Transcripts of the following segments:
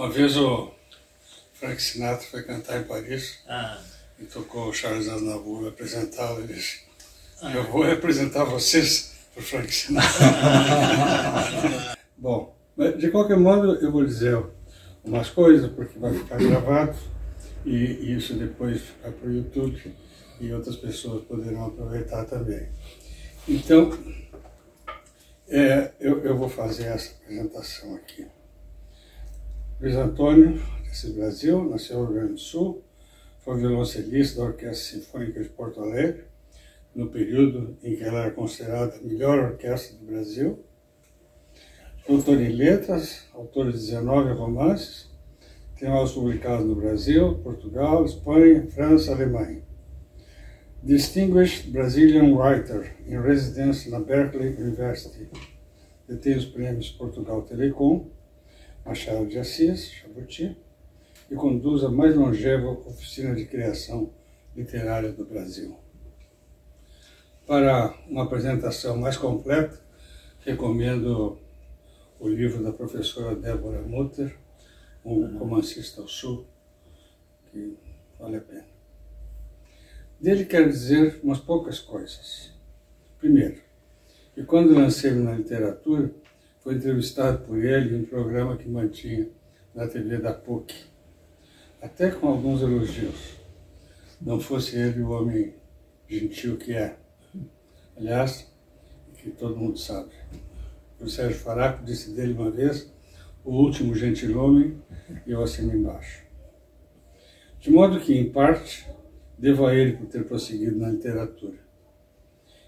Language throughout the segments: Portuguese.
Uma vez o Frank Sinatra foi cantar em Paris e tocou o Charles Aznavour apresentá-lo e disse: eu vou representar vocês para o Frank Sinatra. Bom, mas de qualquer modo eu vou dizer umas coisas, porque vai ficar gravado e isso depois vai para o YouTube e outras pessoas poderão aproveitar também. Então, eu vou fazer essa apresentação aqui. Luiz Antônio, desse Brasil, nasceu no Rio Grande do Sul, foi violoncelista da Orquestra Sinfônica de Porto Alegre, no período em que ela era considerada a melhor orquestra do Brasil. Doutor em letras, autor de 19 romances, tem obras publicadas no Brasil, Portugal, Espanha, França, Alemanha. Distinguished Brazilian Writer in Residence na Berkeley University. Detém os prêmios Portugal Telecom, Machado de Assis, Jabuti, e conduz a mais longeva oficina de criação literária do Brasil. Para uma apresentação mais completa, recomendo o livro da professora Débora Mutter, Um Romancista ao Sul, que vale a pena. Dele quero dizer umas poucas coisas. Primeiro, que quando lancei-me na literatura, foi entrevistado por ele em um programa que mantinha na TV da PUC, até com alguns elogios. Não fosse ele o homem gentil que é. Aliás, que todo mundo sabe. O Sérgio Faraco disse dele uma vez: o último gentilhomem, e eu assino embaixo. De modo que, em parte, devo a ele por ter prosseguido na literatura.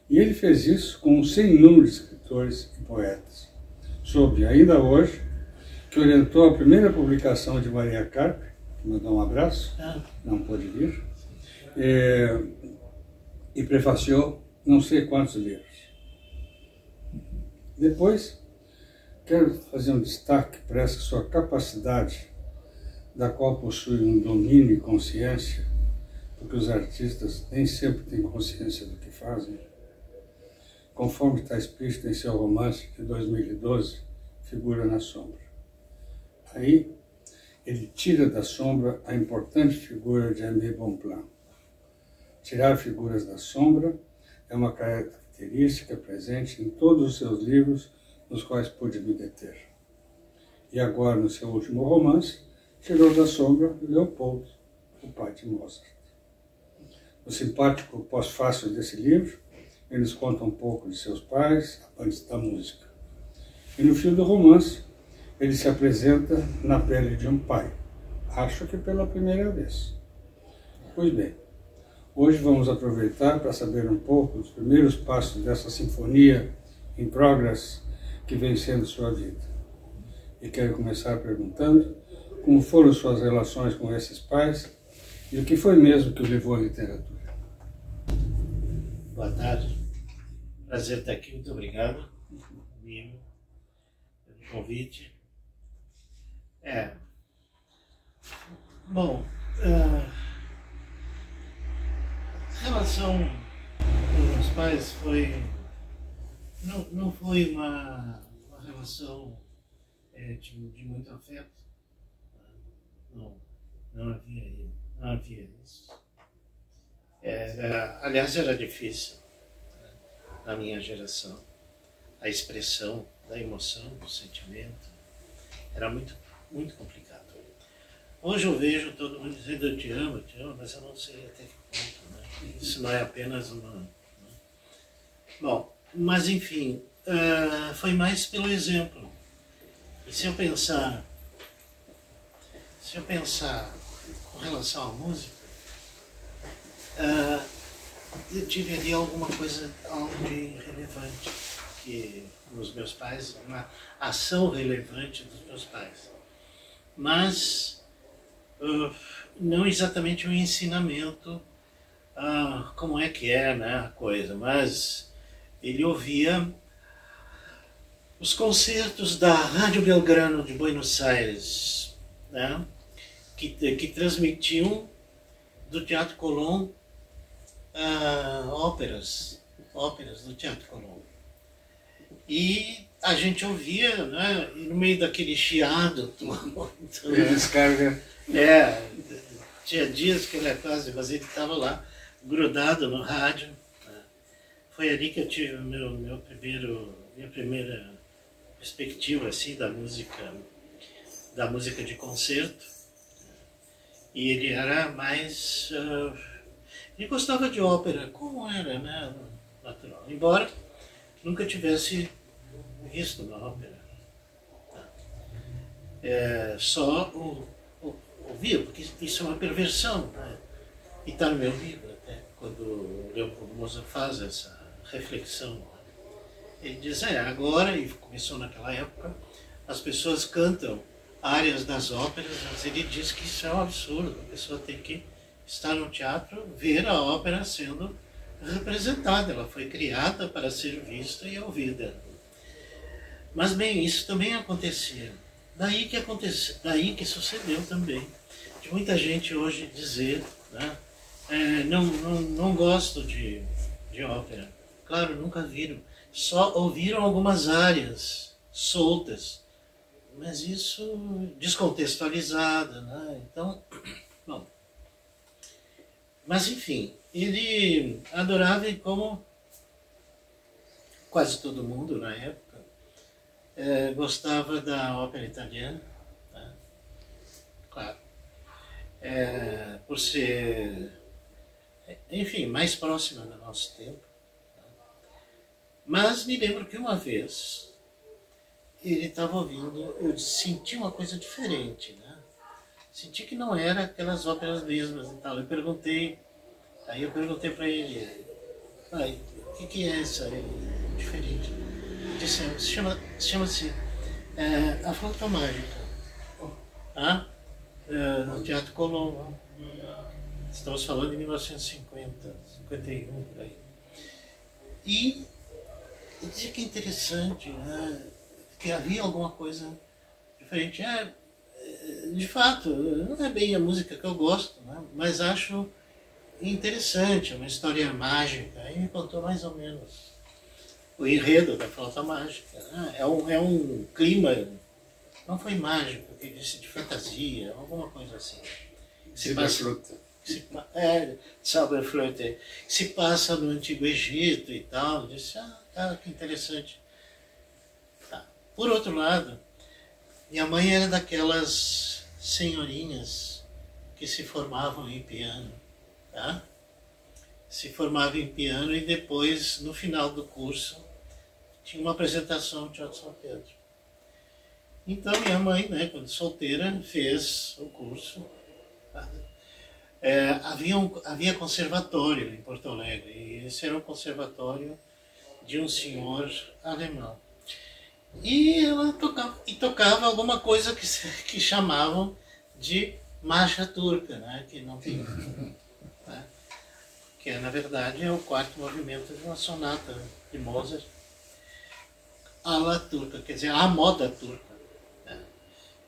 E ele fez isso com um sem número de escritores e poetas. Soube, ainda hoje, que orientou a primeira publicação de Maria Carpe, que mandou um abraço, não pôde vir, e prefaciou não sei quantos livros. Depois, quero fazer um destaque para essa sua capacidade, da qual possui um domínio e consciência, porque os artistas nem sempre têm consciência do que fazem, conforme está explícito em seu romance de 2012, Figura na Sombra. Aí, ele tira da sombra a importante figura de Aimé Bonpland. Tirar figuras da sombra é uma característica presente em todos os seus livros nos quais pude me deter. E agora, no seu último romance, tirou da sombra Leopold, o pai de Mozart. No simpático pós-fácil desse livro, eles contam um pouco de seus pais, amantes da música. E no fim do romance, ele se apresenta na pele de um pai, acho que pela primeira vez. Pois bem, hoje vamos aproveitar para saber um pouco dos primeiros passos dessa sinfonia in progress que vem sendo sua vida. E quero começar perguntando como foram suas relações com esses pais e o que foi mesmo que o levou à literatura. Boa tarde. Prazer estar aqui. Muito obrigado, amigo, pelo convite. Bom, a relação com os pais foi... Não foi uma relação de muito afeto. Não havia isso. Aliás, era difícil, na minha geração. A expressão da emoção, do sentimento, era muito, muito complicado. Hoje eu vejo todo mundo dizendo eu te amo, mas eu não sei até que ponto, né? Isso não é apenas uma... Né? Bom, mas enfim, foi mais pelo exemplo. E se eu pensar com relação à música, eu tive ali alguma coisa, algo de relevante que nos meus pais, uma ação relevante dos meus pais. Mas não exatamente um ensinamento, como é que é, né, a coisa, mas ele ouvia os concertos da Rádio Belgrano de Buenos Aires, né, que transmitiam do Teatro Colón óperas do Teatro Colón. E a gente ouvia, né? E no meio daquele chiado todo. Descarga. Tinha dias que ele é quase, mas ele estava lá, grudado no rádio. Né? Foi ali que eu tive minha primeira perspectiva assim, da música de concerto. E ele era mais... ele gostava de ópera, como era, né? Natural. Embora nunca tivesse visto uma ópera. Só ouvia, porque isso é uma perversão. Né? E está no meu livro, até, quando o Leopoldo Mozart faz essa reflexão. Ele diz, agora, e começou naquela época, as pessoas cantam áreas das óperas, mas ele diz que isso é um absurdo. A pessoa tem que estar no teatro, ver a ópera sendo representada. Ela foi criada para ser vista e ouvida. Mas, bem, isso também acontecia. Daí que sucedeu também. De muita gente hoje dizer, né, não gosto de ópera. Claro, nunca viram. Só ouviram algumas áreas soltas, mas isso descontextualizada, né? Então, bom. Mas enfim, ele adorava, e como quase todo mundo na época, gostava da ópera italiana, né? Claro, por ser, enfim, mais próxima do nosso tempo. Mas me lembro que uma vez ele estava ouvindo, eu senti uma coisa diferente, né? Senti que não era aquelas óperas mesmas e tal. Aí eu perguntei para ele, o que é essa? Diferente. Ele disse, chama-se A Flauta Mágica. No Teatro Colombo. Estamos falando de 1950, 51, por aí. E eu dizia que é interessante, né? Que havia alguma coisa diferente. De fato, não é bem a música que eu gosto, né? Mas acho interessante, uma história mágica. Aí me contou mais ou menos o enredo da Flauta Mágica. Né? É um clima, não foi mágico, que disse de fantasia, alguma coisa assim. Zauberflöte. Se passa no Antigo Egito e tal. Eu disse, que interessante. Tá. Por outro lado, minha mãe era daquelas senhorinhas que se formavam em piano. Tá? Se formava em piano e depois, no final do curso, tinha uma apresentação no Teatro São Pedro. Então minha mãe, né, quando solteira, fez o curso. Tá? Havia conservatório em Porto Alegre, e esse era um conservatório de um senhor alemão. E ela tocava alguma coisa que chamavam de marcha turca, né, que não tem... Né, que na verdade é o quarto movimento de uma sonata de Mozart, à la turca, quer dizer, à moda turca. Né.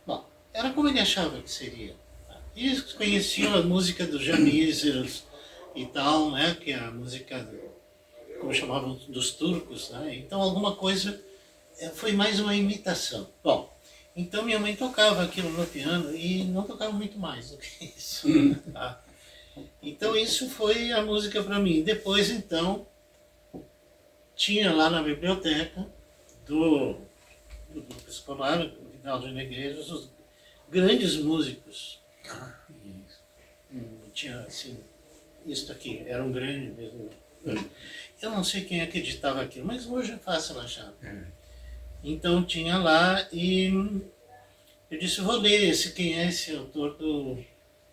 Bom, era como ele achava que seria. E conheciam a música dos janízaros e tal, né, que é a música, como chamavam, dos turcos. Né? Então alguma coisa foi mais uma imitação. Bom, então minha mãe tocava aquilo no piano e não tocava muito mais do que isso. Tá? Então isso foi a música para mim. Depois, então, tinha lá na biblioteca do grupo escolar, do Vidal de Negreiros, os grandes músicos. Tinha assim, isso aqui, era um grande mesmo. Eu não sei quem acreditava aquilo, mas hoje é fácil achar. Então tinha lá e eu disse, vou ler quem é esse autor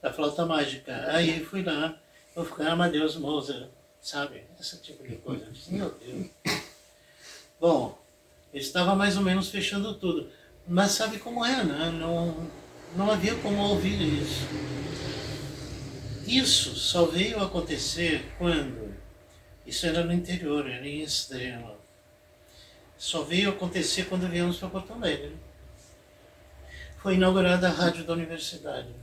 da Flauta Mágica. Aí fui lá, vou ficar Amadeus Mozart, sabe? Esse tipo de coisa. Eu disse, meu Deus. Bom, eu estava mais ou menos fechando tudo. Mas sabe como é, né? Não havia como ouvir isso. Isso só veio acontecer quando, isso era no interior, era em Estrela. Só veio acontecer quando viemos para Porto Alegre. Foi inaugurada a rádio da universidade.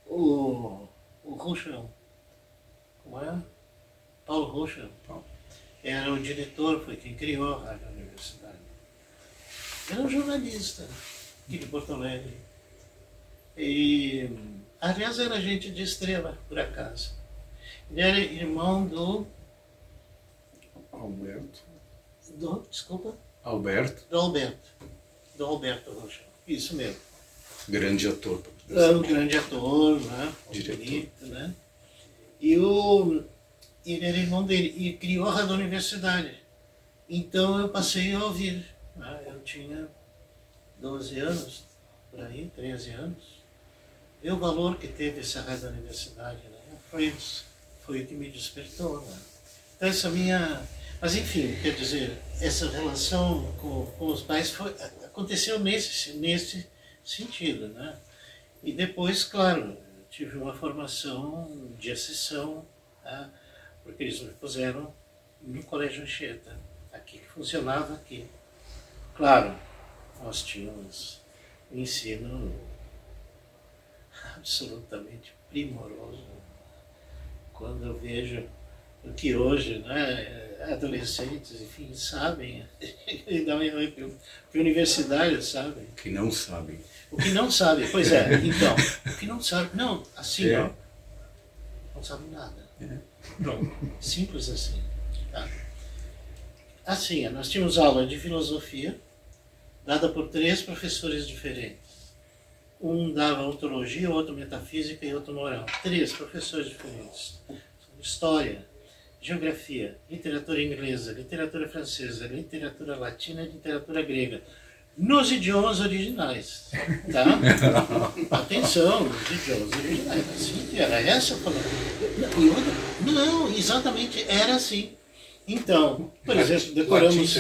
O Ruschel, como é? Paulo Ruschel. era o diretor, foi quem criou a Rádio Universidade. Era um jornalista aqui de Porto Alegre. E, aliás, era gente de Estrela, por acaso. Ele era irmão do... Alberto. Desculpa? Alberto. Do Alberto Rocha. Isso mesmo. Grande ator. Um grande ator, né? Diretor. Bonito, né? E ele era irmão dele e criou a Rádio Universidade. Então eu passei a ouvir. Né? Eu tinha 12 anos, por aí, 13 anos. E o valor que teve essa Rádio Universidade, né? Foi o que me despertou. Né? Então essa minha... Mas enfim, quer dizer, essa relação com os pais aconteceu nesse sentido, né? E depois, claro, tive uma formação de exceção, tá? Porque eles me puseram no Colégio Anchieta, aqui, que funcionava aqui. Claro, nós tínhamos um ensino absolutamente primoroso. Quando eu vejo o que hoje, né, adolescentes, enfim, sabem, e dá um arrepio, que universitários sabem. Que não sabem. O que não sabe, pois é, então, o que não sabe, não, assim, ó, não sabe nada. Pronto, simples assim. Tá? Assim, nós tínhamos aula de filosofia, dada por 3 professores diferentes. Um dava ontologia, outro metafísica e outro moral. 3 professores diferentes. História, geografia, literatura inglesa, literatura francesa, literatura latina e literatura grega. Nos idiomas originais, tá? Atenção, nos idiomas originais. Assim, era essa a palavra. Não, exatamente, era assim. Então, por exemplo, decoramos...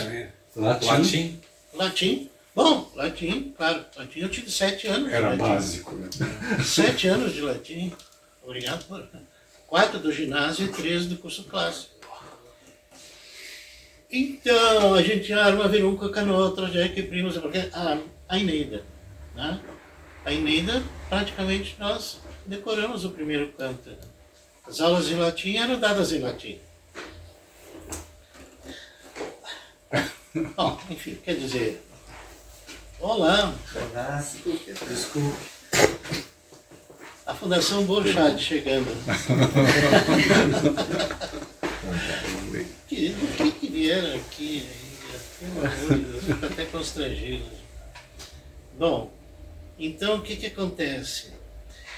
Latim. Latim. Bom, latim, claro. Latim eu tive 7 anos. Era de latim. básico, né? 7 anos de latim. Obrigado por... 4 do ginásio e 3 do curso clássico. Então, a gente arma verunca, canoa, trajeto e primos, porque a Eneida. Né? A Eneida, praticamente, nós decoramos o primeiro canto. As aulas de latim eram dadas em latim. Bom, enfim, quer dizer... Olá. Desculpe. A Fundação Borchardt chegando. que vieram aqui, pelo amor de Deus, fico até constrangido. Bom, então o que acontece?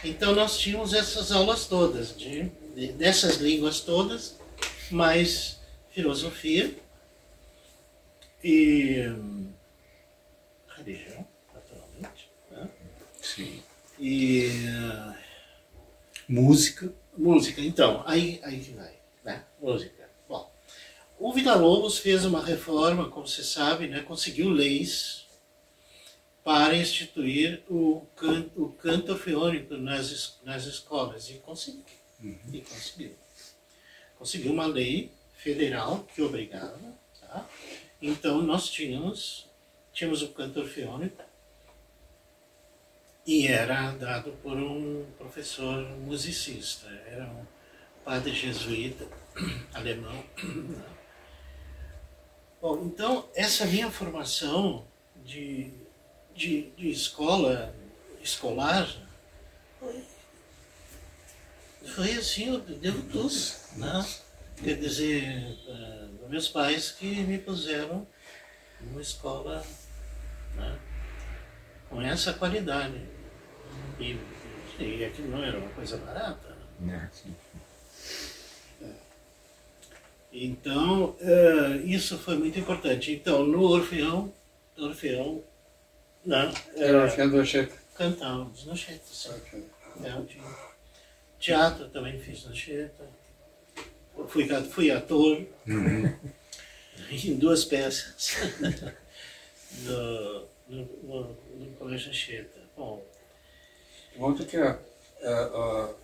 Então nós tínhamos essas aulas todas, dessas línguas todas, mais filosofia e religião, naturalmente. Né? Sim. E música. Música, então, aí que vai, né? Música. Bom, o Villa-Lobos fez uma reforma, como você sabe, né? Conseguiu leis para instituir o canto orfeônico nas escolas, e conseguiu. E conseguiu. Conseguiu uma lei federal que obrigava, tá? Então nós tínhamos o canto orfeônico, e era dado por um professor musicista, era um padre jesuíta alemão. Bom, então essa minha formação de escolar foi assim, eu devo tudo, né? Quer dizer, meus pais que me puseram numa escola, né, com essa qualidade. E aquilo não era uma coisa barata. Então, isso foi muito importante. Então, no Orfeão, né, Era Orfeão do Anchieta. cantávamos no Anchieta, sim. Teatro também fiz no Anchieta. Fui ator em 2 peças no Colégio Anchieta. Bom, Ontem que o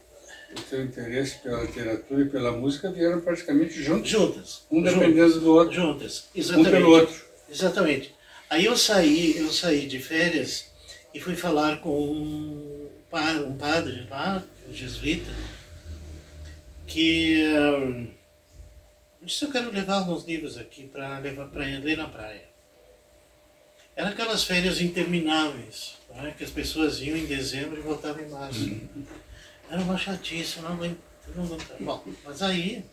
teu interesse pela literatura e pela música vieram praticamente juntos. Um dependendo do outro. Juntas, exatamente. Um pelo outro. Exatamente. Aí eu saí de férias e fui falar com um padre lá, um jesuíta, que Eu disse, eu quero levar alguns livros aqui para ler na praia. Eram aquelas férias intermináveis, né, que as pessoas iam em dezembro e voltavam em março. Era uma chatice, eu não aguentava. Bom, mas aí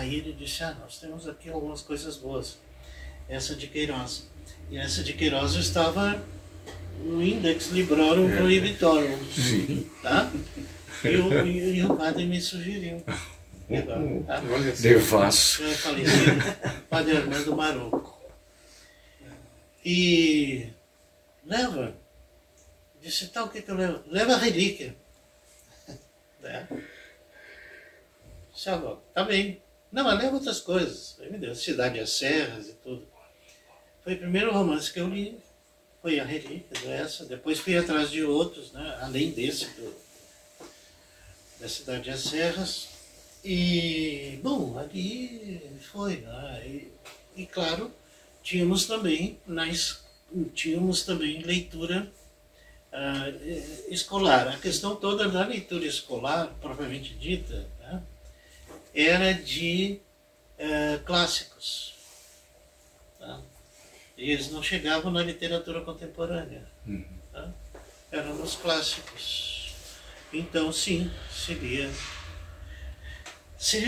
ele disse, nós temos aqui algumas coisas boas. Essa de Queiroz. E essa de Queiroz estava no Index Librorum Prohibitorum. Tá? E o padre me sugeriu. Tá? Devasso. Eu falecido Padre Armando Marocco. E leva. Disse, o que eu levo? Leva a relíquia. Né? Disse, tá bem. Não, mas leva outras coisas. Aí me deu Cidade às Serras e tudo. Foi o primeiro romance que eu li. Foi a relíquia dessa. Depois fui atrás de outros, né? Além desse da Cidade às Serras. E, bom, ali foi. Né? E claro, tínhamos também leitura escolar. A questão toda da leitura escolar, propriamente dita, né? Era de clássicos. Tá? Eles não chegavam na literatura contemporânea. Tá? Eram nos clássicos. Então, sim, seria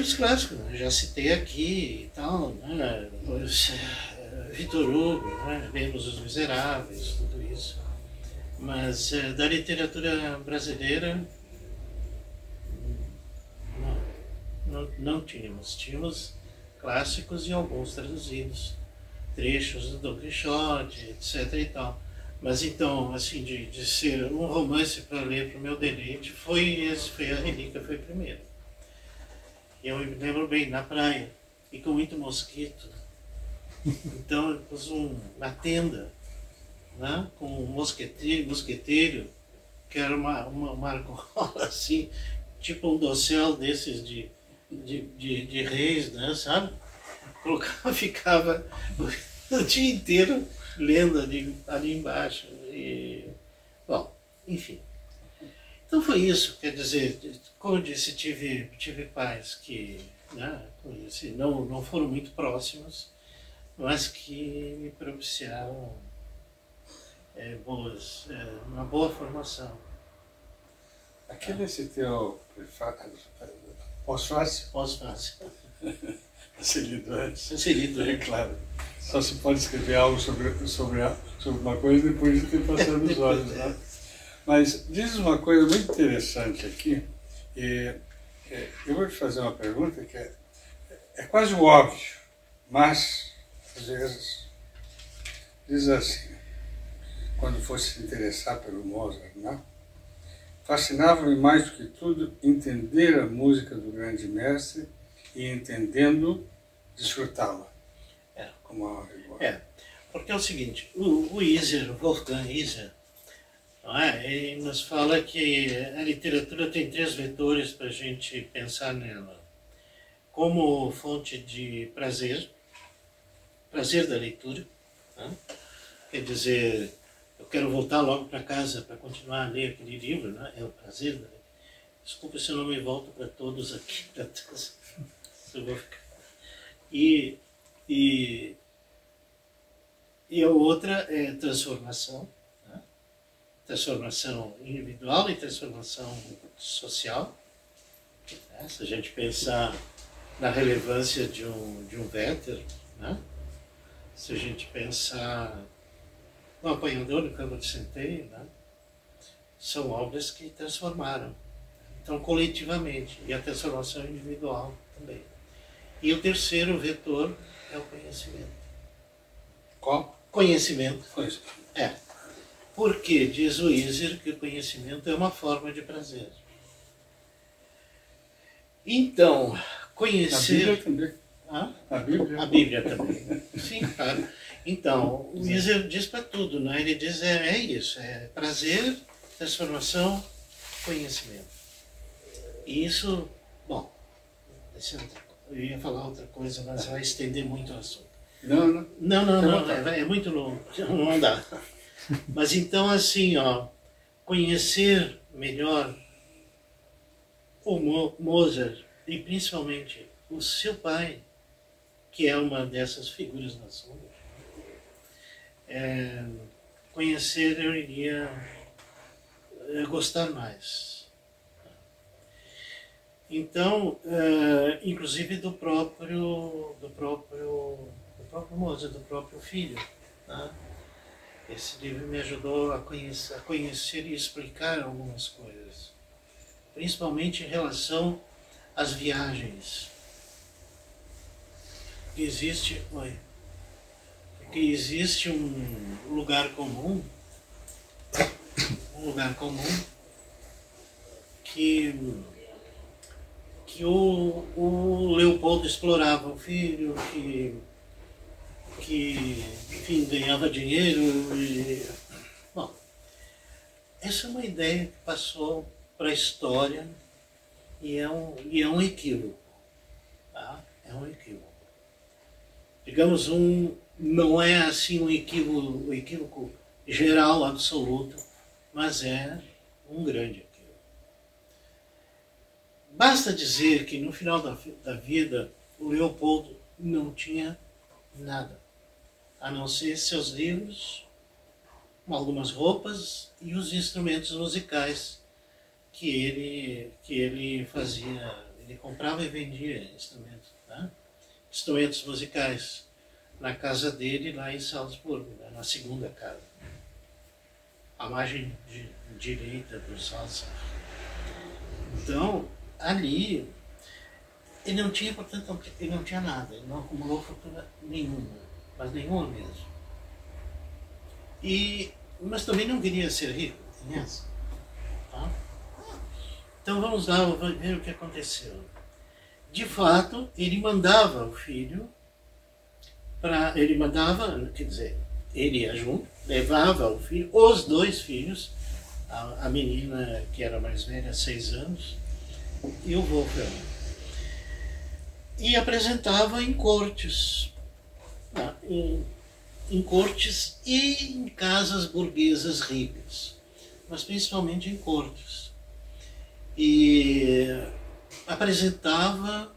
os clássicos. Eu já citei aqui e tal, né? Victor Hugo, né? Lemos Os Miseráveis, tudo isso. Mas da literatura brasileira, não tínhamos. Tínhamos clássicos e alguns traduzidos. Trechos do Dom Quixote, etc. e tal. Mas então, assim, de ser um romance para ler para o meu deleite, foi a Relíquia, foi o primeiro. Eu me lembro bem, na praia, e com muito mosquito. Então eu pus uma tenda, né, com um mosqueteiro, que era uma argola assim, tipo um dossel desses de reis, né, sabe? Colocava, ficava o dia inteiro lendo ali embaixo. E, bom, enfim. Então foi isso, quer dizer, como eu disse, tive pais que, né, conheci, não foram muito próximos, mas que me propiciaram uma boa formação. Aqui nesse teu pós-fácil? Pós-fácil. Inserido antes. Inserido, é claro. Só se pode escrever algo sobre uma coisa depois de ter passado os olhos, né? Mas diz uma coisa muito interessante aqui, eu vou te fazer uma pergunta que é quase óbvio, mas às vezes diz assim, quando fosse se interessar pelo Mozart, né? Fascinava-me mais do que tudo entender a música do grande mestre e entendendo, desfrutá-la. Como a rigor. Porque é o seguinte, o Wolfgang Iser, ele nos fala que a literatura tem 3 vetores para a gente pensar nela. Como fonte de prazer da leitura, né? Quer dizer, eu quero voltar logo para casa para continuar a ler aquele livro, né? É o prazer da leitura. Desculpa se eu não me volto para todos aqui, eu vou ficar. E a outra é transformação, né? Transformação individual e transformação social. Né? Se a gente pensar na relevância de um Werther, né? Se a gente pensar no Apanhador do Campo de Centeio, né? São obras que transformaram, então coletivamente, e a transformação individual também. E o terceiro vetor é o conhecimento. Qual? Conhecimento. Conhecimento. Porque diz o Iser que o conhecimento é uma forma de prazer. Então, conhecer... A Bíblia também. A Bíblia também. Sim, claro. Então, o Iser diz para tudo, né? Ele diz isso, é prazer, transformação, conhecimento. E isso, bom, eu ia falar outra coisa, mas vai estender muito o assunto. Não, é muito longo, não dá. Mas então, assim, conhecer melhor o Mozart e principalmente o seu pai, que é uma dessas figuras na sombra, conhecer eu iria gostar mais. Então, inclusive do próprio Mozart, do próprio filho. Tá? Esse livro me ajudou a conhecer e explicar algumas coisas, principalmente em relação às viagens. Existe um lugar comum que o Leopoldo explorava o filho, que enfim, ganhava dinheiro. Bom, essa é uma ideia que passou para a história e é um equívoco. Tá? É um equívoco. Digamos, não é assim um equívoco geral, absoluto, mas é um grande equívoco. Basta dizer que no final da vida o Leopoldo não tinha nada, a não ser seus livros, algumas roupas e os instrumentos musicais que ele fazia. Ele comprava e vendia instrumentos, tá? Instrumentos musicais na casa dele lá em Salzburgo, né? Na segunda casa, a margem direita do Salzburgo. Então, ali, ele não tinha, portanto, ele não tinha nada, ele não acumulou fortuna nenhuma, mas nenhuma mesmo. Mas também não queria ser rico, tem essa. Tá? Então vamos lá ver o que aconteceu. De fato, ele mandava o filho ele ia junto, levava o filho, os dois filhos, a menina que era mais velha, 6 anos, e o Wolfgang, e apresentava em cortes, em cortes e em casas burguesas ricas, mas principalmente em cortes. E apresentava,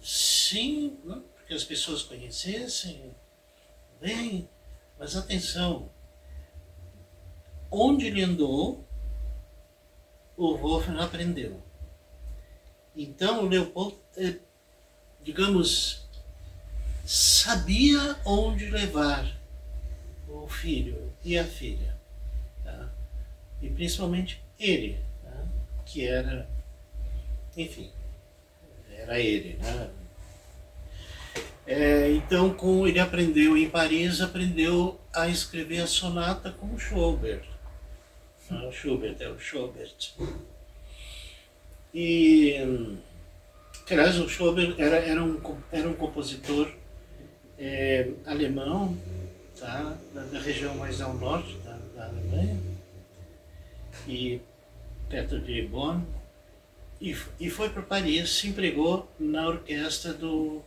sim, para que as pessoas conhecessem bem, mas atenção, onde ele andou, o Wolfgang aprendeu. Então o Leopoldo, digamos, sabia onde levar o filho e a filha, tá? E principalmente ele, tá? Que era, enfim, era ele, né? Então, ele aprendeu em Paris, aprendeu a escrever a sonata com Schubert. O Schubert. E, aliás, o Schubert era um compositor alemão, tá? Da região mais ao norte da Alemanha, e perto de Bonn, e foi para Paris, se empregou na orquestra do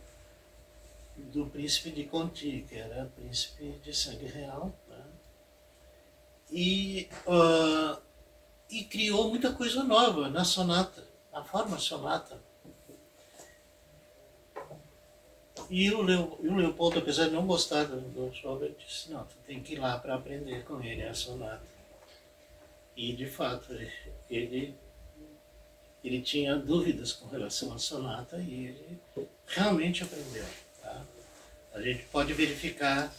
príncipe de Conti, que era príncipe de sangue real, tá? E criou muita coisa nova na sonata, na forma sonata. E o Leopoldo, apesar de não gostar do Schubert, disse, não, tu tem que ir lá para aprender com ele a sonata. E, de fato, ele tinha dúvidas com relação à sonata e ele realmente aprendeu. Tá? A gente pode verificar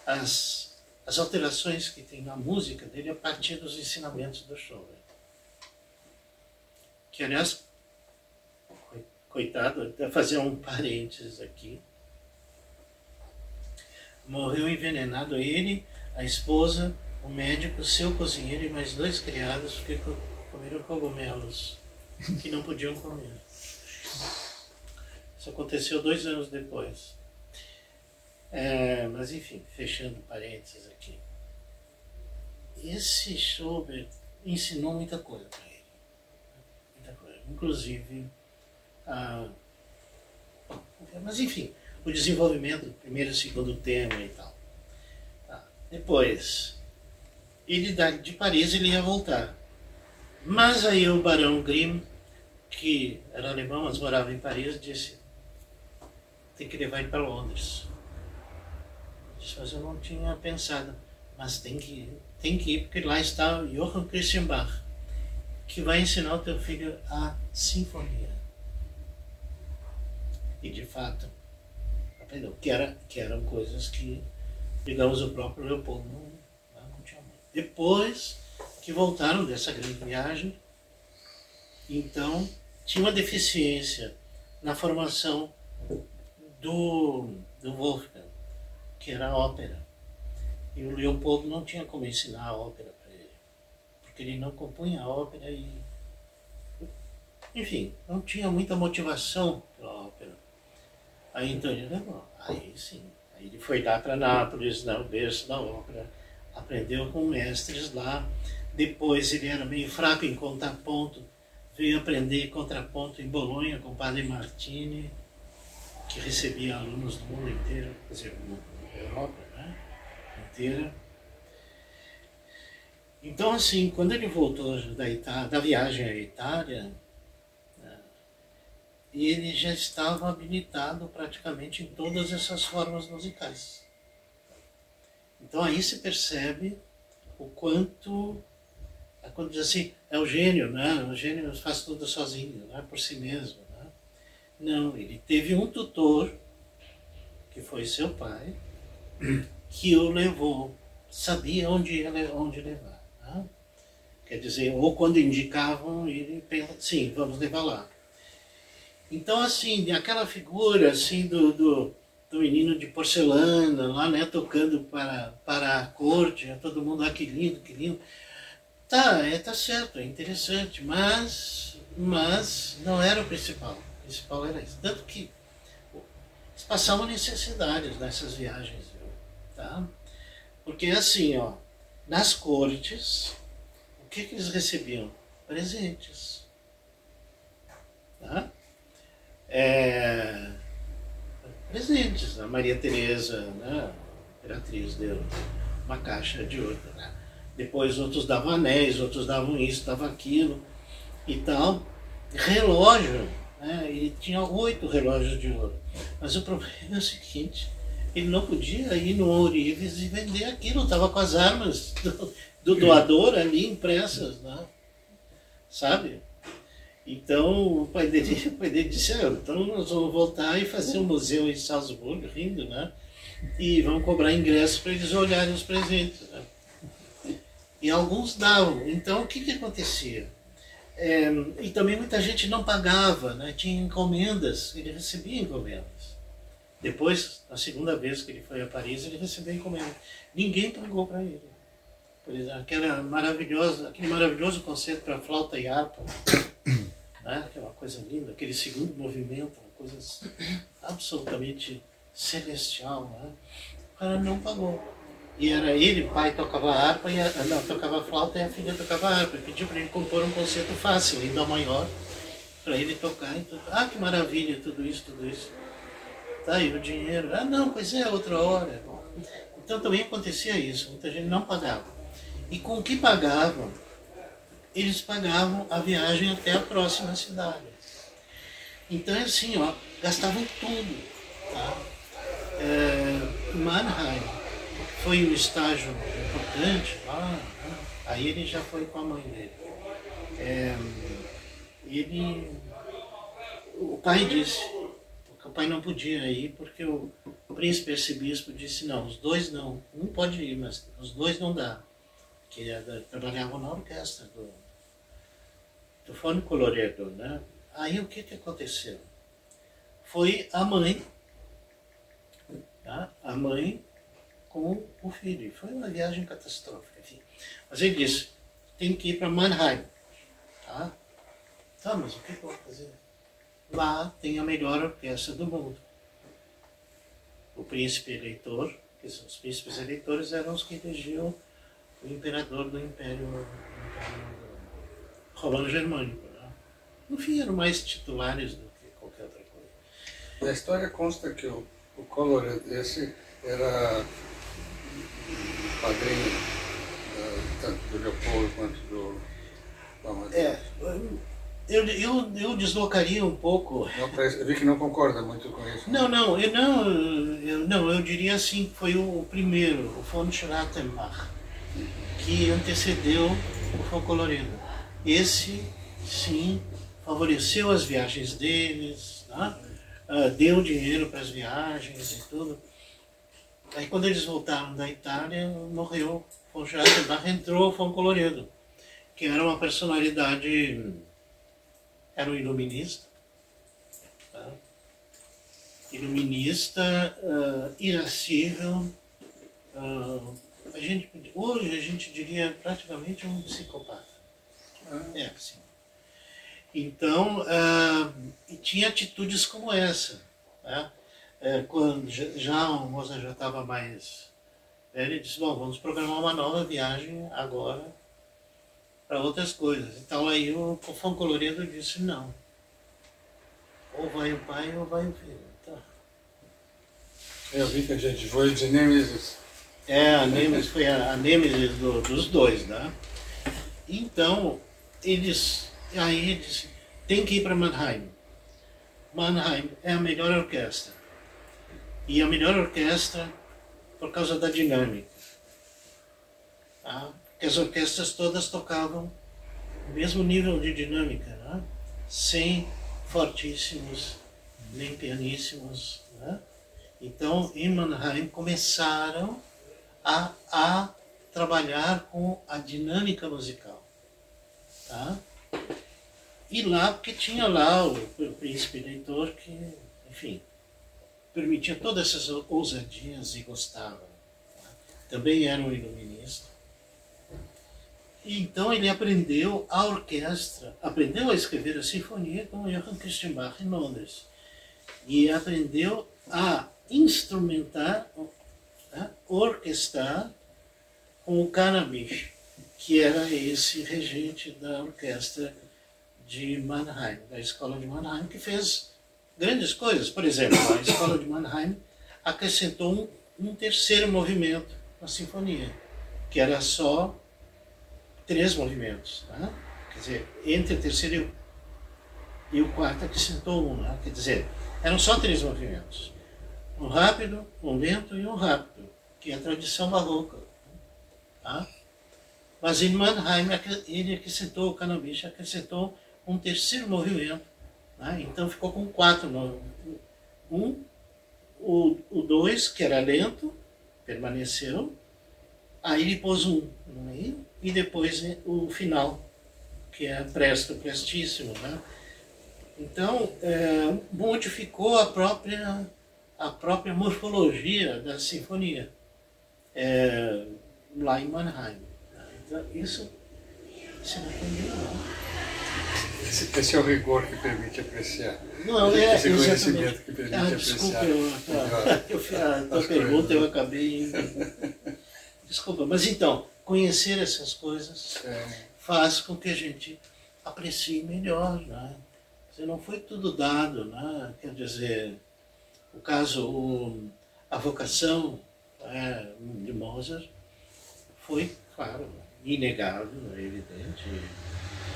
as alterações que tem na música dele a partir dos ensinamentos do Schubert. Que, aliás, coitado, até fazer um parênteses aqui, morreu envenenado ele, a esposa, o médico, seu cozinheiro e mais 2 criados, porque comeram cogumelos que não podiam comer. Isso aconteceu 2 anos depois. Mas enfim, fechando parênteses aqui. Esse Schubert ensinou muita coisa para ele. Muita coisa. Inclusive, mas enfim, o desenvolvimento do primeiro e segundo tema e tal. Tá. Depois, de Paris ele ia voltar. Mas aí o Barão Grimm que era alemão, mas morava em Paris, disse: tem que levar ele para Londres. Eu disse: mas eu não tinha pensado. Mas tem que ir, porque lá está o Johann Christian Bach, que vai ensinar o teu filho a sinfonia. E de fato, aprendeu, que eram coisas que, digamos, o próprio Leopoldo não tinha muito. Depois que voltaram dessa grande viagem, então tinha uma deficiência na formação do Wolfgang, que era a ópera. E o Leopoldo não tinha como ensinar a ópera para ele, porque ele não compunha a ópera e, enfim, não tinha muita motivação pela ópera. Aí então ele levou, aí sim, aí ele foi lá para Nápoles, o berço da ópera, aprendeu com mestres lá. Depois ele era meio fraco em contraponto, veio aprender contraponto em Bolonha com o padre Martini, que recebia alunos do mundo inteiro, quer dizer, da Europa, né? Inteira. Então, assim, quando ele voltou da viagem à Itália, né, ele já estava habilitado praticamente em todas essas formas musicais. Então aí se percebe o quanto, quando diz assim, é o gênio, né? O gênio faz tudo sozinho, não é por si mesmo. Né? Não, ele teve um tutor, que foi seu pai, que o levou, sabia onde levar. Né? Quer dizer, ou quando indicavam, ele pensa, sim, vamos levar lá. Então, assim, aquela figura assim, do menino de porcelana, lá, né, tocando para a corte, todo mundo, que lindo, que lindo. Tá certo, é interessante, mas não era o principal. O principal era isso. Tanto que eles passavam necessidades nessas viagens, viu? Tá? Porque assim, ó, nas cortes, o que eles recebiam? Presentes. Tá? Presentes. A Maria Teresa, né, a imperatriz, deu uma caixa de ouro. Né? Depois outros davam anéis, outros davam isso, davam aquilo e tal. Relógio, né? Ele tinha 8 relógios de ouro. Mas o problema é o seguinte, ele não podia ir no ourives e vender aquilo, estava com as armas do doador ali impressas, né? Sabe? Então o pai dele disse, então nós vamos voltar e fazer um museu em Salzburgo, rindo, né? E vamos cobrar ingresso para eles olharem os presentes, né? E alguns davam. Então o que acontecia? E também muita gente não pagava, né? Tinha encomendas, ele recebia encomendas. Depois, na segunda vez que ele foi a Paris, ele recebeu encomendas. Ninguém pagou para ele. Por exemplo, aquele maravilhoso concerto para flauta e harpa, né? Que é uma coisa linda, aquele segundo movimento, uma coisa absolutamente celestial, né? O cara não pagou. E era ele, o pai tocava harpa, tocava flauta e a filha tocava harpa. Pediu para ele compor um concerto fácil, em dó maior, para ele tocar. Então, que maravilha, tudo isso. Tá aí o dinheiro. Não, pois é, outra hora. Então também acontecia isso, muita gente não pagava. E com o que pagavam, eles pagavam a viagem até a próxima cidade. Então é assim, ó, gastavam tudo. Tá? Mannheim foi um estágio importante lá, né? Aí ele já foi com a mãe dele. O pai disse que o pai não podia ir porque o príncipe arcebispo disse, não, os dois não, um pode ir, mas os dois não dá. Que trabalhavam na orquestra do Fone Colloredo, né? Aí o que aconteceu? Foi a mãe, tá? A mãe com o filho. Foi uma viagem catastrófica, enfim. Mas ele disse, tem que ir para Mannheim. Tá, mas o que eu vou fazer? Lá tem a melhor orquestra do mundo. O príncipe eleitor, que são os príncipes eleitores, eram os que elegiam o imperador do Império Romano-Germânico. Né? No fim, eram mais titulares do que qualquer outra coisa. Na história consta que o Colloredo, esse era padrinho tanto do Leopoldo quanto do Amadeu. eu deslocaria um pouco. Eu vi que não concorda muito com isso. Eu diria assim que foi o primeiro, o von Schrattenbach, que antecedeu o von Colloredo. Esse, sim, favoreceu as viagens deles, né? Deu dinheiro para as viagens e tudo. Aí quando eles voltaram da Itália, morreu von Schrattenbach, entrou o von Colloredo, que era uma personalidade, era um iluminista, tá? Iluminista, irascível, hoje a gente diria praticamente um psicopata. É assim. Então, tinha atitudes como essa, né? Quando já o Mozart já estava mais velho, ele disse, bom, vamos programar uma nova viagem agora para outras coisas. Então aí o von Colloredo disse, não, ou vai o pai ou vai o filho. Então, eu vi que a gente foi de Nêmesis. a Nêmesis foi a Nêmesis dos dois, né? Então, aí ele disse, tem que ir para Mannheim. Mannheim é a melhor orquestra. E a melhor orquestra por causa da dinâmica. Tá? Porque as orquestras todas tocavam o mesmo nível de dinâmica, né? Sem fortíssimos, nem pianíssimos. Né? Então, em Mannheim, começaram a trabalhar com a dinâmica musical. Tá? E lá, porque tinha lá o príncipe eleitor que, enfim, permitia todas essas ousadias e gostava. Tá? Também era um iluminista. E então ele aprendeu a orquestra, aprendeu a escrever a sinfonia com Johann Christian Bach em Londres. E aprendeu a instrumentar, tá? Orquestrar com o Cannabich, que era esse regente da orquestra de Mannheim, da escola de Mannheim, que fez grandes coisas. Por exemplo, a escola de Mannheim acrescentou um terceiro movimento na sinfonia, que era só 3 movimentos. Né? Quer dizer, entre o terceiro e o quarto acrescentou um. Né? Quer dizer, eram só 3 movimentos. Um rápido, um lento e um rápido, que é a tradição barroca. Tá? Mas em Mannheim ele acrescentou, o Cannabich acrescentou um terceiro movimento. Né? Então ficou com 4. O 2, que era lento, permaneceu. Aí ele pôs um no meio e depois o final, que é presto, prestíssimo. Né? Então, modificou a própria morfologia da sinfonia lá em Mannheim. Então, isso se não entendeu, não. Esse é o rigor que permite apreciar. Não, esse conhecimento que permite apreciar. Desculpa, a tua pergunta eu acabei... Desculpa, mas então, conhecer essas coisas faz com que a gente aprecie melhor. Né? Não foi tudo dado, né? Quer dizer, o caso, a vocação de Mozart foi, claro, inegável, evidente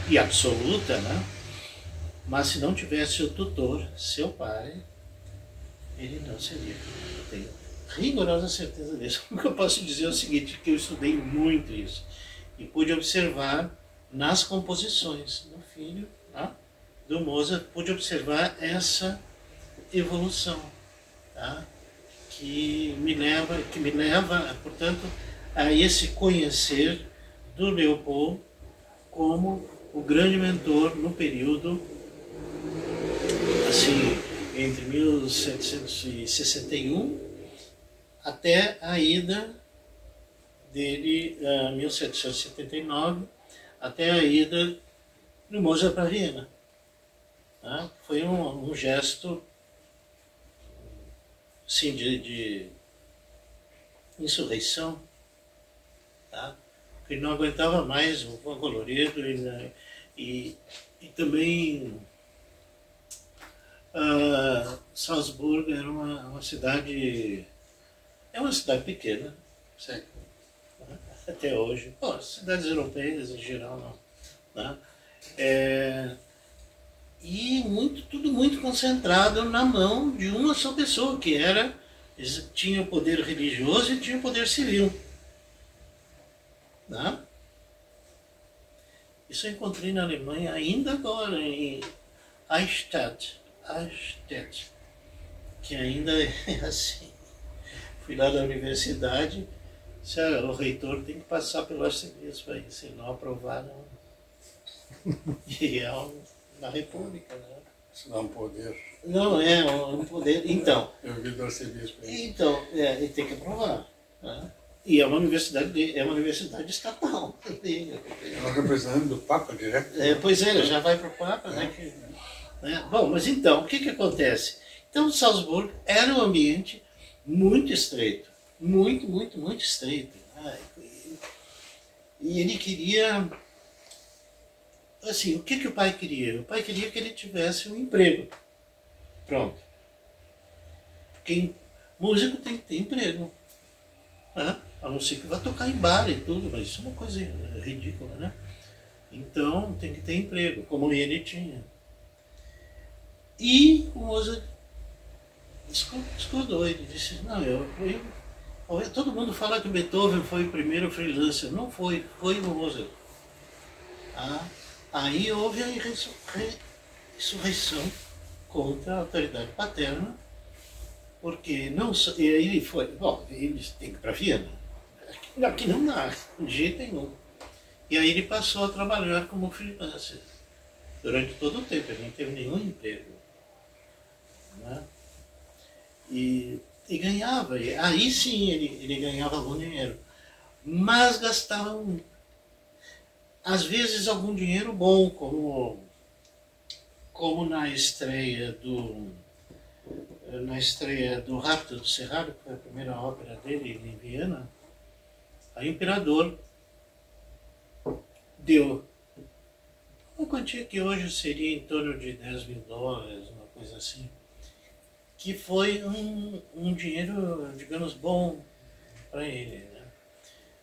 e absoluta, né? Mas se não tivesse o tutor, seu pai, ele não seria. Eu tenho rigorosa certeza disso. O que eu posso dizer é o seguinte, que eu estudei muito isso e pude observar nas composições do filho, tá? Do Mozart, pude observar essa evolução, tá? que me leva, portanto, a esse conhecer do Leopold como o grande mentor no período, assim, entre 1761 até a ida dele, 1779, até a ida do Mozart para Viena. Tá? Foi um gesto, assim, de insurreição, tá? Ele não aguentava mais o von Colloredo e também Salzburgo era uma cidade, é uma cidade pequena, Sim. até hoje. Bom, as cidades europeias em geral não. Né? E tudo muito concentrado na mão de uma só pessoa, que tinha o poder religioso e tinha o poder civil. Né? Isso eu encontrei na Alemanha ainda agora, em Eichstätt, que ainda é assim. Fui lá da universidade, o reitor tem que passar pelo arcebispo aí, se não aprovar, não. E é na República, né? Isso dá um poder. Não, é um poder. Então. Eu vi do arcebispo aí. Então, ele tem que aprovar. Né? E é uma universidade estatal. É um representante do Papa direto. Pois é, ele já vai para o Papa, né? Bom, mas então, o que acontece? Então, Salzburgo era um ambiente muito estreito. Muito, muito, muito estreito. Né? E ele queria... Assim, o que o pai queria? O pai queria que ele tivesse um emprego. Pronto. Porque músico tem que ter emprego. Né? A não ser que vá tocar em bar e tudo, mas isso é uma coisa ridícula, né? Então tem que ter emprego, como ele tinha. E o Mozart discordou, ele disse, não, todo mundo fala que o Beethoven foi o primeiro freelancer. Não foi, foi o Mozart. Aí houve a insurreição contra a autoridade paterna, porque não só, e aí ele foi, bom, eles têm que ir para Viena. Aqui não dá, de jeito nenhum. E aí ele passou a trabalhar como freelancer durante todo o tempo, ele não teve nenhum emprego. Né? E ganhava, aí sim ele ganhava algum dinheiro, mas gastava às vezes algum dinheiro bom, como na estreia do Rapto do Cerrado, que foi a primeira ópera dele em Viena. A Imperador deu uma quantia que hoje seria em torno de $10.000, uma coisa assim, que foi um dinheiro, digamos, bom para ele, né?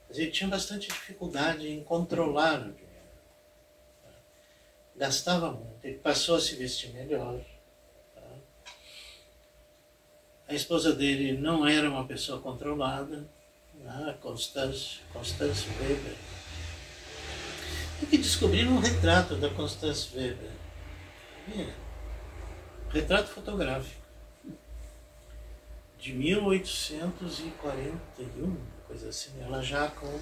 Mas ele tinha bastante dificuldade em controlar o dinheiro. Gastava muito, ele passou a se vestir melhor. A esposa dele não era uma pessoa controlada, né? Constance Weber. Tem que descobrir um retrato da Constance Weber. Retrato fotográfico. De 1841, coisa assim. Ela já com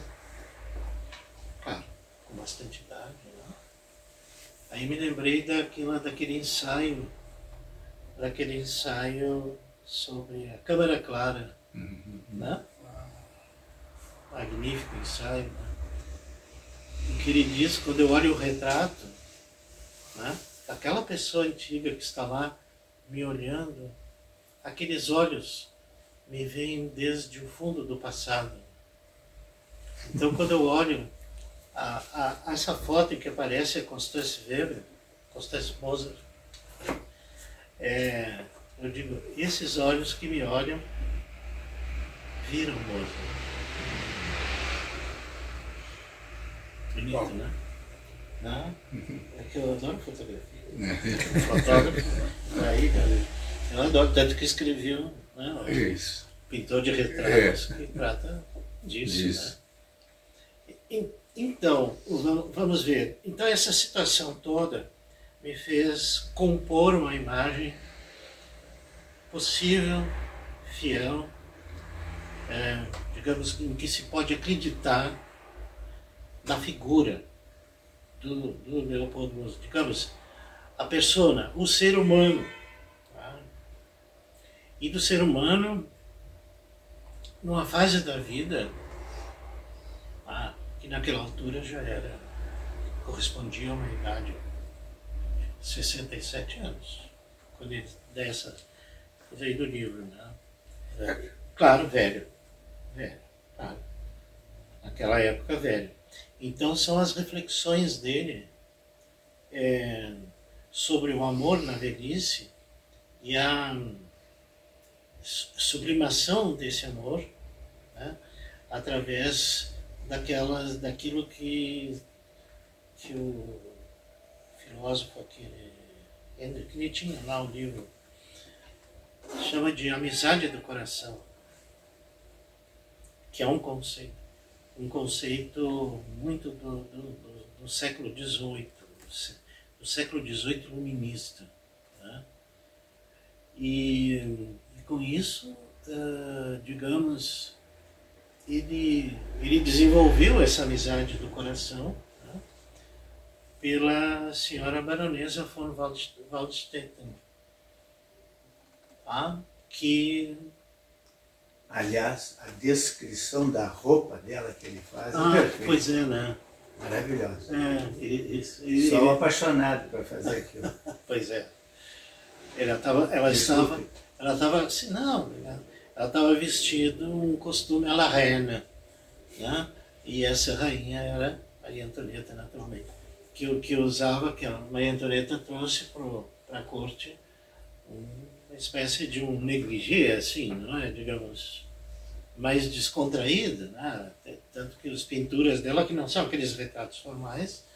bastante idade. Né? Aí me lembrei daquele ensaio sobre a Câmara Clara, né? Magnífico ensaio, né? Em que ele diz, quando eu olho o retrato, né, daquela pessoa antiga que está lá me olhando, aqueles olhos me veem desde o fundo do passado. Então, quando eu olho essa foto em que aparece a Constance Weber, Constance Mozart, eu digo, esses olhos que me olham viram Mozart. Bonito, Bom. né? Não? É que eu adoro fotografia. Fotógrafo. Aí, cara, eu adoro, tanto que escrevi Isso. Pintor de retratos que trata disso. Né? Então, vamos ver. Então, essa situação toda me fez compor uma imagem possível, fiel, digamos, em que se pode acreditar na figura do Leopoldo Mozart. Digamos, a persona, o ser humano. Tá? E do ser humano, numa fase da vida, que naquela altura já correspondia a uma idade de 67 anos, quando ele dá essa coisa aí do livro. Né? Velho. Claro, velho. Claro. Naquela época, velho. Então são as reflexões dele sobre o amor na velhice e a sublimação desse amor, né, através daquilo que o filósofo aquele que ele tinha lá um livro, chama de Amizade do Coração, que é um conceito muito do século XVIII, do século XVIII iluminista. Né? E com isso, digamos, ele desenvolveu essa amizade do coração, né, pela senhora baronesa von Waldstetten, tá, que... Aliás, a descrição da roupa dela que ele faz é perfeita. Pois é, né? Maravilhosa. Sou um apaixonado por fazer aquilo. Pois é. Ela estava assim, não, ela estava vestida um costume à la reine, né? E essa rainha era Maria Antonieta, naturalmente, que usava, que a Maria Antonieta trouxe para a corte uma espécie de um negligé, assim, não é? Digamos, mais descontraída, né? Tanto que as pinturas dela, que não são aqueles retratos formais,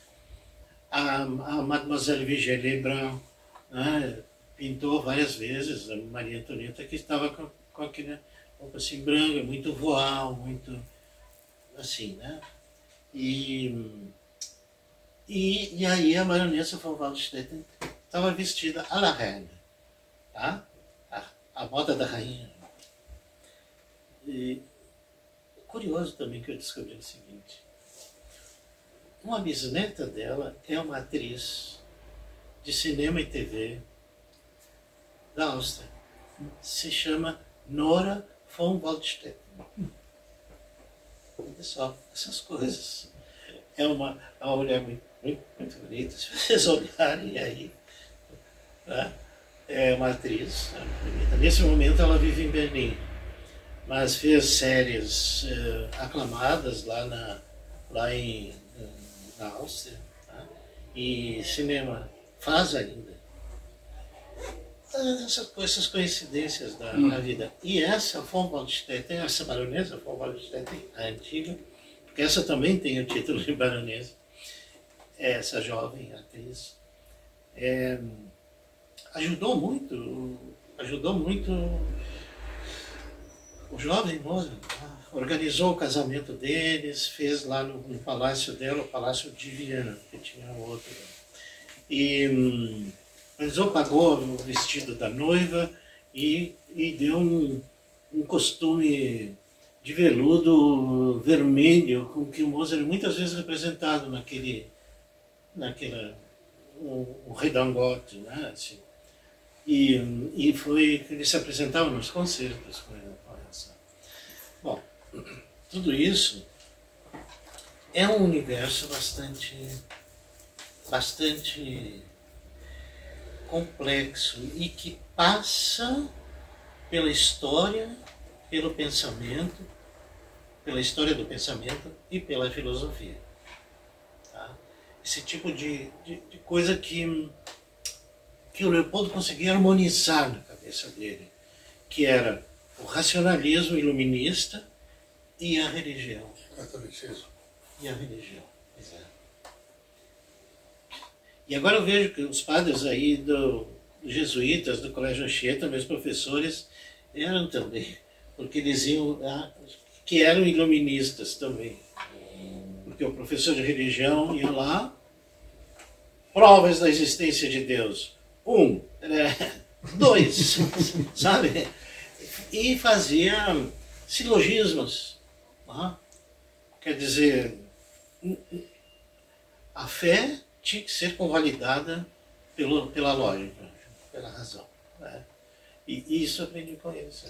a Mademoiselle Vigée Lebrun, né, pintou várias vezes a Maria Antonieta, que estava com aquela roupa assim branca, muito voal, muito assim, né? E aí a baronesa von Waldstetten estava vestida à la reine, tá? A moda da rainha. E curioso também que eu descobri o seguinte: uma bisneta dela é uma atriz de cinema e TV da Áustria. Se chama Nora von Waldstetten. Olha só, essas coisas. É uma mulher muito bonita. Se vocês olharem aí, né? É uma atriz, né, bonita. Nesse momento ela vive em Berlim, mas fez séries aclamadas lá na Áustria, tá? E cinema faz ainda. Essas coincidências da vida. E essa von Waldstetten, essa baronesa von Waldstetten, a antiga, porque essa também tem o título de baronesa, essa jovem atriz, ajudou muito o jovem Mozart, organizou o casamento deles, fez lá no palácio dela, o Palácio de Viena, que tinha outro. E pagou o vestido da noiva e deu um costume de veludo vermelho, com que o Mozart muitas vezes representado um redingote, né? Assim. E foi que ele se apresentava nos concertos com essa. Bom, tudo isso é um universo bastante complexo e que passa pela história, pelo pensamento, pela história do pensamento e pela filosofia. Tá? Esse tipo de coisa que o Leopoldo conseguia harmonizar na cabeça dele, que era o racionalismo iluminista e a religião. Catolicismo. E a religião, exato. E agora eu vejo que os padres aí dos jesuítas, do Colégio Anchieta, meus professores, eram também, porque diziam que eram iluministas também. Porque o professor de religião ia lá, provas da existência de Deus. 1, 2, sabe? E fazia silogismos. Tá? Quer dizer, a fé tinha que ser convalidada pela lógica, pela razão. Né? E isso eu aprendi com eles.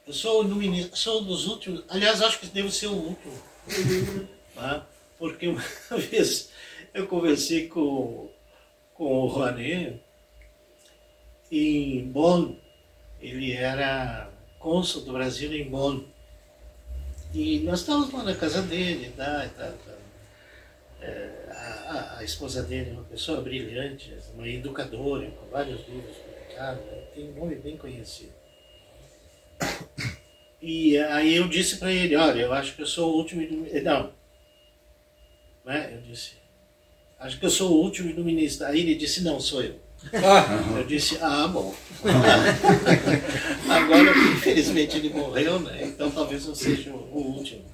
Eu sou iluminista, sou um dos últimos, aliás, acho que devo ser o último. Tá? Porque uma vez eu conversei com o Rouanet em Bonn. Ele era cônsul do Brasil em Bonn. E nós estávamos lá na casa dele, a esposa dele é uma pessoa brilhante, uma educadora, com vários livros publicados, tem um nome bem conhecido. E aí eu disse para ele, olha, eu acho que eu sou o último iluminista. Não. Né? Eu disse, acho que eu sou o último iluminista. Aí ele disse, não, sou eu. Eu disse, bom. Agora, infelizmente, ele morreu, né? Então talvez eu seja o último.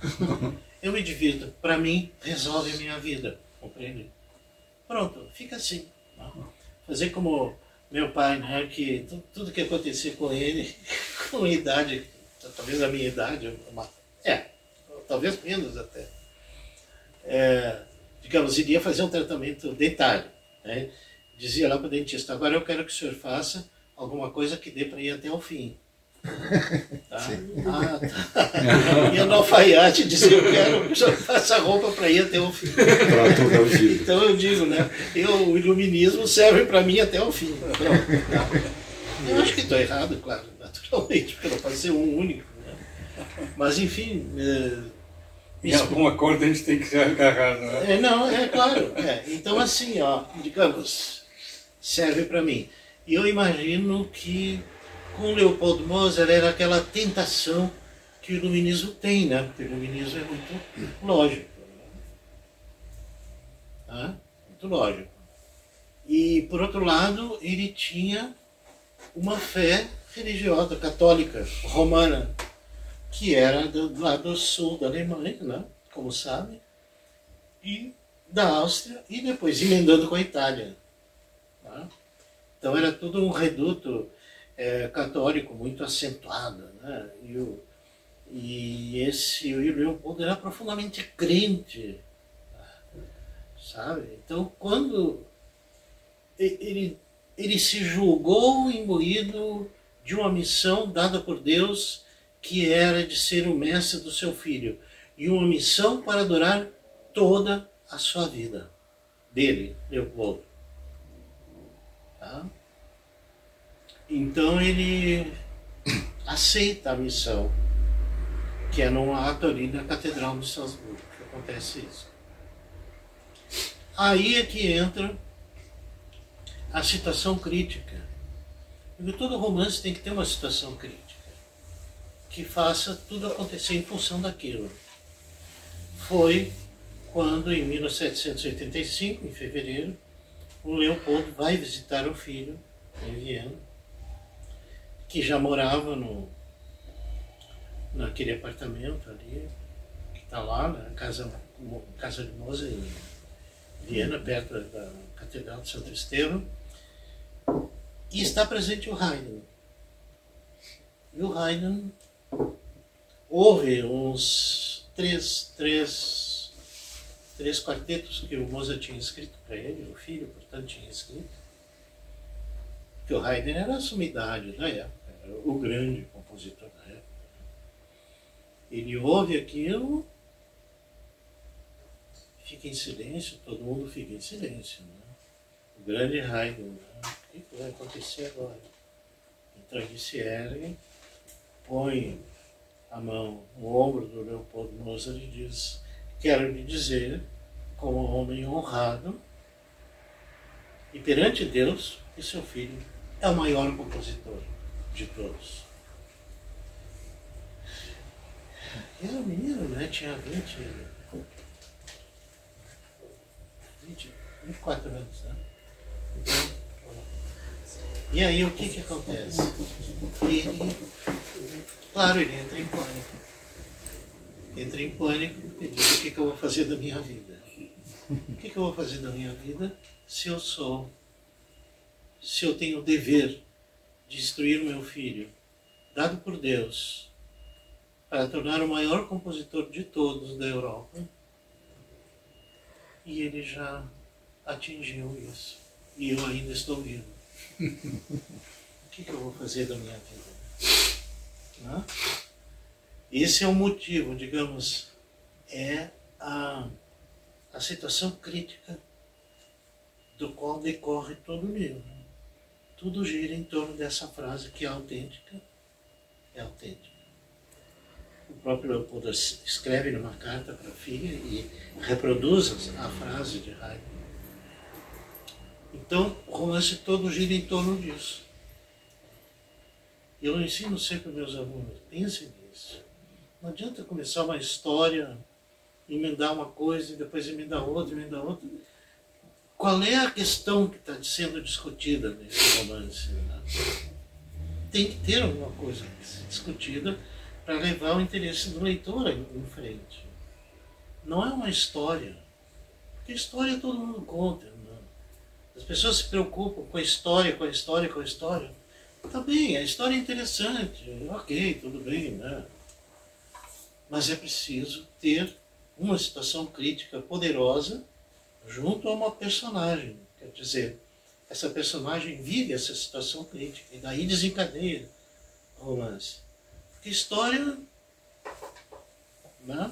Eu me divirto. Para mim, resolve a minha vida. Compreende? Pronto, fica assim. Fazer como meu pai, né? Que tudo que acontecia com ele, com a idade, talvez a minha idade, talvez menos até. Digamos, iria fazer um tratamento dentário, né? Dizia lá para o dentista, agora eu quero que o senhor faça alguma coisa que dê para ir até o fim. Tá? Tá. E a alfaiate dizia, eu quero que o senhor faça roupa para ir até o fim. Para toda a vida. Então eu digo, né? O iluminismo serve para mim até o fim. Pronto, tá? Eu acho que estou errado, claro, naturalmente, porque não pode ser um único. Né? Mas enfim... Em alguma coisa a gente tem que se agarrar, não é? Não, é claro. Então assim, digamos, serve para mim. E eu imagino que com Leopold Mozart era aquela tentação que o iluminismo tem, né? Porque o iluminismo é muito lógico. Né? Muito lógico. E, por outro lado, ele tinha uma fé religiosa, católica, romana, que era do lado sul da Alemanha, né? Como sabe, e da Áustria, e depois emendando com a Itália. Né? Então era tudo um reduto católico muito acentuado. Né? E o Leopoldo era profundamente crente, sabe? Então quando ele se julgou imbuído de uma missão dada por Deus, que era de ser o mestre do seu filho, e uma missão para durar toda a sua vida, dele, Leopoldo. Tá? Então ele aceita a missão, que é num ato ali na Catedral de Salzburgo, que acontece isso. Aí é que entra a situação crítica. Porque todo romance tem que ter uma situação crítica, que faça tudo acontecer em função daquilo. Foi quando, em 1785, em fevereiro, o Leopoldo vai visitar o filho em Viena, que já morava naquele apartamento ali, que está lá, na casa de Mozart, em Viena, perto da Catedral de Santo Estevão, e está presente o Haydn. E o Haydn houve uns três quartetos que o Mozart tinha escrito para ele, o filho, portanto, tinha escrito. Porque o Haydn era a sumidade da época, era o grande compositor da época. Ele ouve aquilo, fica em silêncio, todo mundo fica em silêncio. Né? O grande Haydn, né? O que vai acontecer agora? Então ele se ergue, põe a mão no ombro do Leopoldo Mozart e diz, quero lhe dizer, como homem honrado, e perante Deus, que seu filho é o maior compositor de todos. E era um menino, né? Tinha 24 anos, né? Então, e aí o que acontece? Claro, ele entra em pânico. Entra em pânico e diz, o que eu vou fazer da minha vida? O que eu vou fazer da minha vida se eu tenho o dever de instruir o meu filho, dado por Deus, para tornar o maior compositor de todos da Europa, e ele já atingiu isso, e eu ainda estou vivo. O que eu vou fazer da minha vida? Não? Esse é o motivo, digamos, é a situação crítica do qual decorre todo o livro. Tudo gira em torno dessa frase que é autêntica. É autêntica. O próprio Leopoldo escreve numa carta para a filha e reproduz a frase de Haydn. Então, o romance todo gira em torno disso. Eu ensino sempre aos meus alunos, pensem nisso. Não adianta começar uma história, emendar uma coisa e depois emendar outra. qual é a questão que está sendo discutida nesse romance? Né? Tem que ter alguma coisa discutida para levar o interesse do leitor em frente. Não é uma história. Porque história todo mundo conta. Né? As pessoas se preocupam com a história, com a história, com a história. Tá bem, a história é interessante. Ok, tudo bem, né? Mas é preciso ter uma situação crítica poderosa junto a uma personagem. Quer dizer, essa personagem vive essa situação crítica e daí desencadeia o romance. Porque história, né?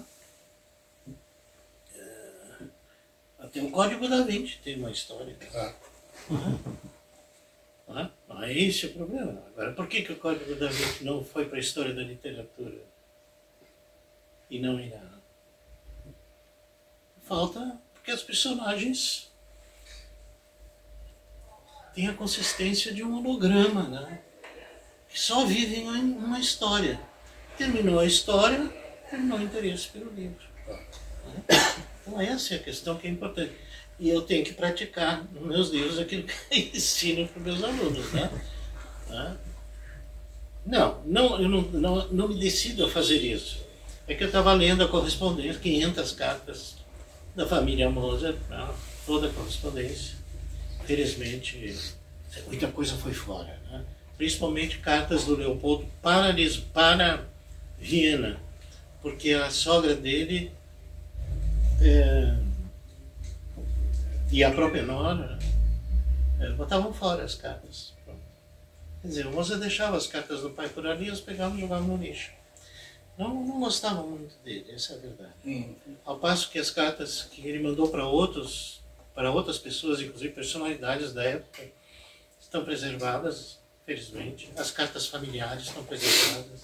Até o Código da Vinci tem uma história. Aí esse é o problema. Agora, por que o Código da Vinci não foi para a história da literatura? E não irá? Falta porque as personagens têm a consistência de um holograma, né? Que só vivem uma história. Terminou a história, terminou o interesse pelo livro. Então essa é a questão que é importante. E eu tenho que praticar nos meus livros aquilo que eu ensino para os meus alunos, né? Eu não me decido a fazer isso. É que eu estava lendo a correspondência, 500 cartas da família Mozart, toda a correspondência. Felizmente, muita coisa foi fora, né? Principalmente cartas do Leopoldo para Viena, porque a sogra dele e a própria nora botavam fora as cartas. Quer dizer, o Mozart deixava as cartas do pai por ali e as pegavam e jogavam no lixo. Não gostavam muito dele, essa é a verdade. Ao passo que as cartas que ele mandou para outras pessoas, inclusive personalidades da época, estão preservadas, felizmente. As cartas familiares estão preservadas.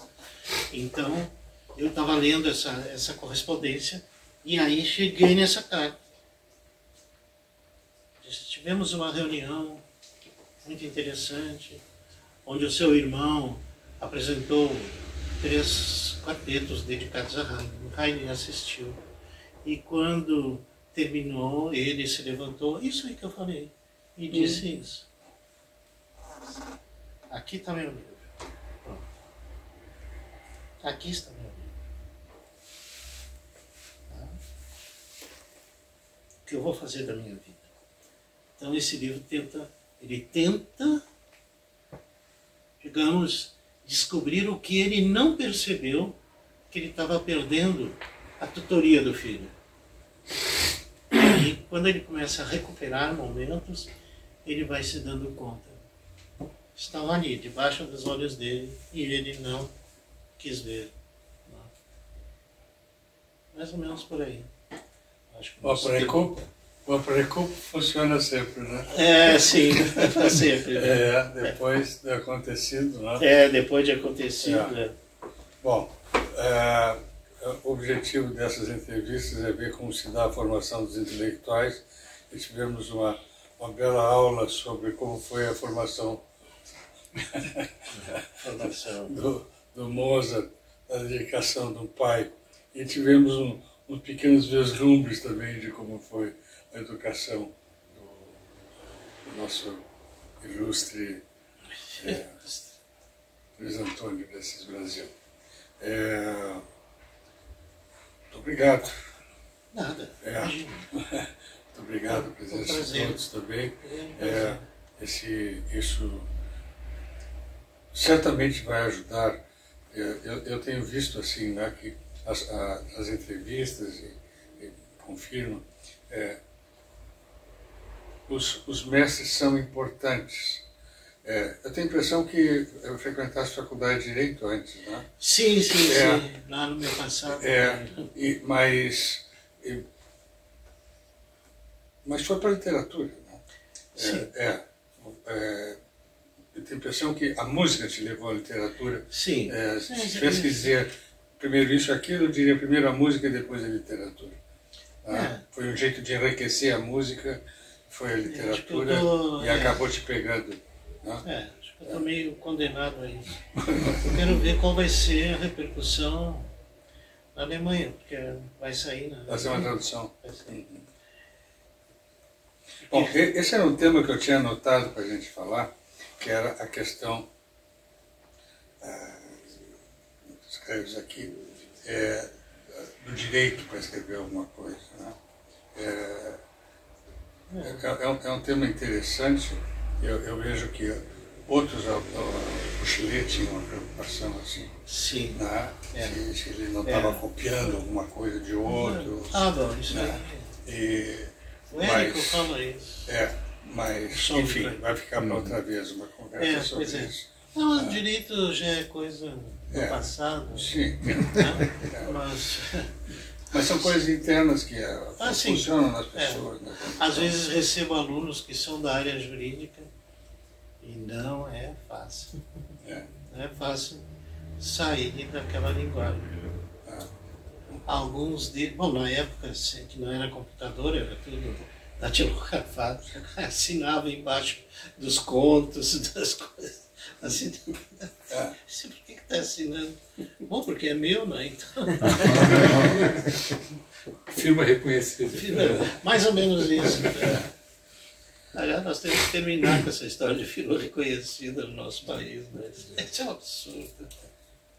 Então, eu estava lendo essa correspondência e aí cheguei nessa carta. Tivemos uma reunião muito interessante, onde o seu irmão apresentou 3 quartetos dedicados a Haydn. Haydn assistiu. E quando terminou, ele se levantou, isso aí que eu falei, e disse isso. Aqui está meu livro. Pronto. Aqui está meu livro. O que eu vou fazer da minha vida? Então esse livro tenta, digamos, descobrir o que ele não percebeu, que ele estava perdendo a tutoria do filho. E quando ele começa a recuperar momentos, ele vai se dando conta. Estão ali, debaixo dos olhos dele, e ele não quis ver. Não. Mais ou menos por aí. Acho que o preocupo funciona sempre, né? Sim, sempre. Depois de acontecido, né? Depois de acontecido. Bom, o objetivo dessas entrevistas é ver como se dá a formação dos intelectuais. E tivemos uma bela aula sobre como foi a formação do Mozart, a dedicação do pai. E tivemos uns pequenos vislumbres também de como foi a educação do nosso ilustre Luiz Antônio de Assis Brasil. Muito obrigado. Nada, imagina. Muito obrigado, presença de todos também. Isso certamente vai ajudar. Eu tenho visto assim, né, que as entrevistas e confirmo, os mestres são importantes. Eu tenho a impressão que eu frequentasse faculdade de Direito antes, né? Sim, lá no meu passado. Mas foi para a literatura, né? Sim. Eu tenho a impressão que a música te levou à literatura. Sim. Se tivesse que dizer primeiro isso, aquilo, eu diria primeiro a música e depois a literatura. Foi um jeito de enriquecer a música, foi a literatura e acabou te pegando. Né? Acho que eu estou meio condenado a isso. Eu quero ver qual vai ser a repercussão na Alemanha, porque vai sair. Vai ser uma tradução. Vai sair. Bom, esse era um tema que eu tinha anotado para a gente falar, que era a questão, escreves aqui, do direito para escrever alguma coisa, né? É um tema interessante. Eu vejo que outros, o Chile tinha uma preocupação assim. Sim. Né? Se ele não estava copiando alguma coisa de outro. Bom, isso né? O Érico fala isso. Mas, enfim, vai ficar para outra vez uma conversa sobre isso. Não, o direito já é coisa do passado. Sim. Né? Mas são coisas internas que funcionam nas pessoas. Né? Às vezes recebo alunos que são da área jurídica e não é fácil. Não é fácil sair daquela linguagem. Alguns deles, bom, na época assim, que não era computador, era tudo datilografado, assinava embaixo dos contos, das coisas. Assim, por que está assinando? Bom, porque é meu, né? Então... Firma reconhecida. Mais ou menos isso. Aliás, nós temos que terminar com essa história de firma reconhecida no nosso país. Né? Isso é um absurdo.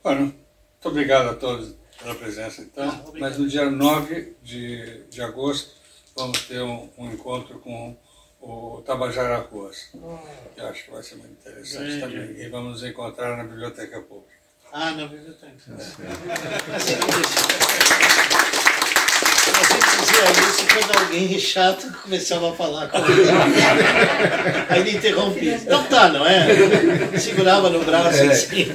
Bueno, muito obrigado a todos pela presença, então. Mas no dia 9 de agosto vamos ter um encontro com o Tabajara Arroz, que eu acho que vai ser muito interessante também. E vamos nos encontrar na Biblioteca Pública. Na biblioteca. Eu sempre dizia isso quando alguém chato começava a falar com ele. Aí ele interrompia. Não tá, não é? Segurava no braço assim.